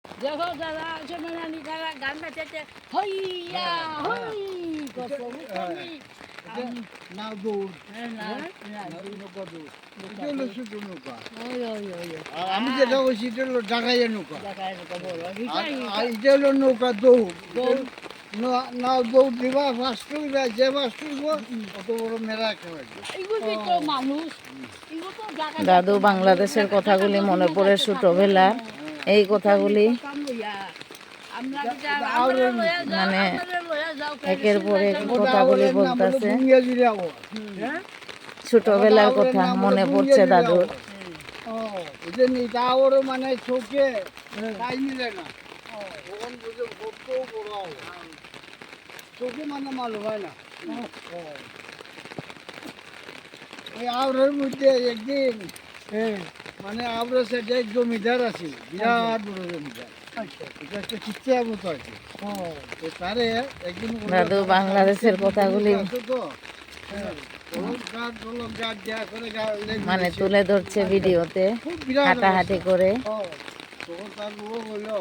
দেখো দাদা সোনালি তারা গান বাজাচ্ছে হইয়া হই কত মুখনি নাও দৌড় না নৌকা দৌড় এটা হলো ছোট নৌকা ওই ওই ওই আর আমি যেটা বলছি এটা হলো ডাকাইয়া নৌকা দেখায় না বড় আর এটা হলো নৌকা দৌড় দৌড়। নাও দৌড় দিবা ফার্স্ট যে ফার্স্ট অত বড় মেলা একেবারে এগুলি তো মানুষ এগুলো তো জায়গা দাদু বাংলাদেশের কথাগুলি মনে পড়ে ছোটবেলা এই কথাগুলি মানে একের পর এক কথাগুলি বলতেছে ছোটবেলার কথা মনে পড়ছে দাদুর। এটা ওর মানে চোখে তাই মিলে না তখন বুঝে কত বড় হবে চোখে মানে মালুম হয় না ওই আওড়ের মধ্যে একদিন মানে আওড়ের সাইডে এক জমিদার আছে বিরাট বড় জমিদার এটা একটা চিৎসার মতো আছে তারে একদিন দাদু বাংলাদেশের কথাগুলি মানে তুলে ধরছে ভিডিওতে হাঁটাহাঁটি করে। তখন তার বউ বললো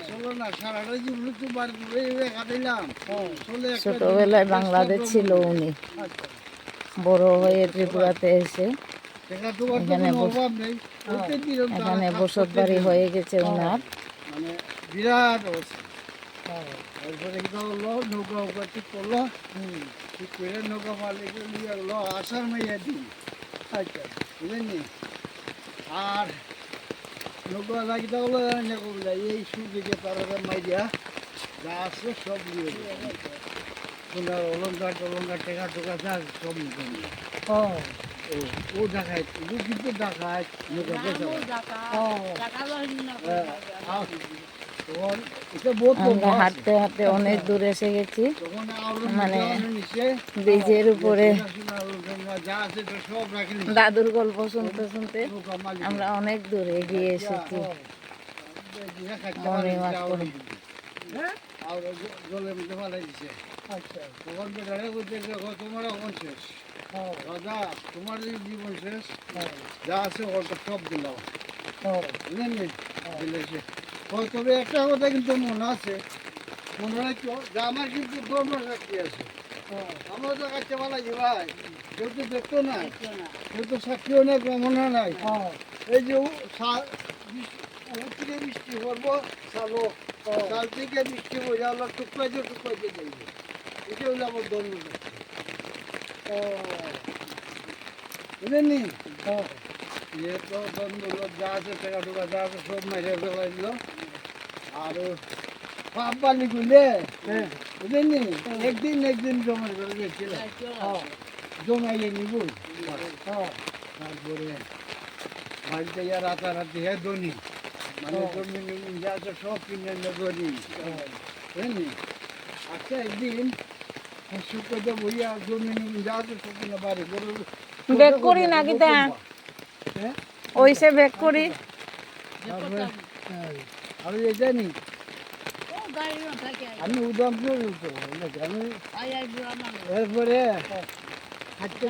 চলো না সারাটা জীবন তো বার করে কাটাইলাম চলে ছোটবেলায় বাংলাদেশ ছিল উনি, বড় হয়ে ত্রিপুরাতে এসে এখানে বসত বাড়ি হয়ে গেছে ওনার। মানে বিরাট অবস্থা তারপরে কি হলো নৌকা উকা ঠিক করলো ঠিক করে নৌকা মালিক নিয়ে গেলো আষাঢ় মাইয়া দিন আচ্ছা বুঝলেন নি আর নৌকা লাগিতে হলো এই সুদিকে তারা মাইয়া যা আছে সব নিয়ে সোনার অলঙ্কার টলঙ্কার টেকা টোকা যা সব নিয়ে ও দেখায় ও কিন্তু দেখায় নৌকা আমরা হাঁটতে হাঁটতে অনেক দূর এসে গেছি, মানে ব্রিজের উপরে দাদুর গল্প শুনতে শুনতে আমরা অনেক দূর এগিয়ে এসেছি। মর্নিং ওয়াক করে জলের মধ্যে পালাই দিছে তখন বেটারে বলতে তোমার এখন শেষ দাদা তোমার এই জীবন শেষ যা আছে ওটা সব দিলাম বুঝলেন দিলেছে তবে একটা কথা কিন্তু মনে আছে মনে রাখো যে আমার কিন্তু দমরা সাক্ষী আছে আমরা তো কাছে বলা যে ভাই কেউ তো দেখতো না কেউ তো সাক্ষীও নেই প্রমাণও নাই এই যে থেকে বৃষ্টি করবো সালো সাল থেকে বৃষ্টি বোঝা হলো টুকরাইতে যাইবে এটা হলো আমার ধর্ম বুঝলেন নি ये तो बंद लोग जहाँ से टेका टुका जहाँ से सब मेरे बेला दिलो और पाप वाली गुले बुझें नी एक दिन जमा कर देते हैं जमा ये नहीं बोल बोले भाई तो यार आता रहती है दोनी माने जमीन में जहाँ से सब किन्ने लगोरी बुझें नी अच्छा एक दिन सुबह जब भैया जमीन में जहाँ से सब किन्ने बारी बोलो বেক করি না কিতা ওইসে বেক করি আমি জানি আমি উদমপুর এরপরে হাঁটতে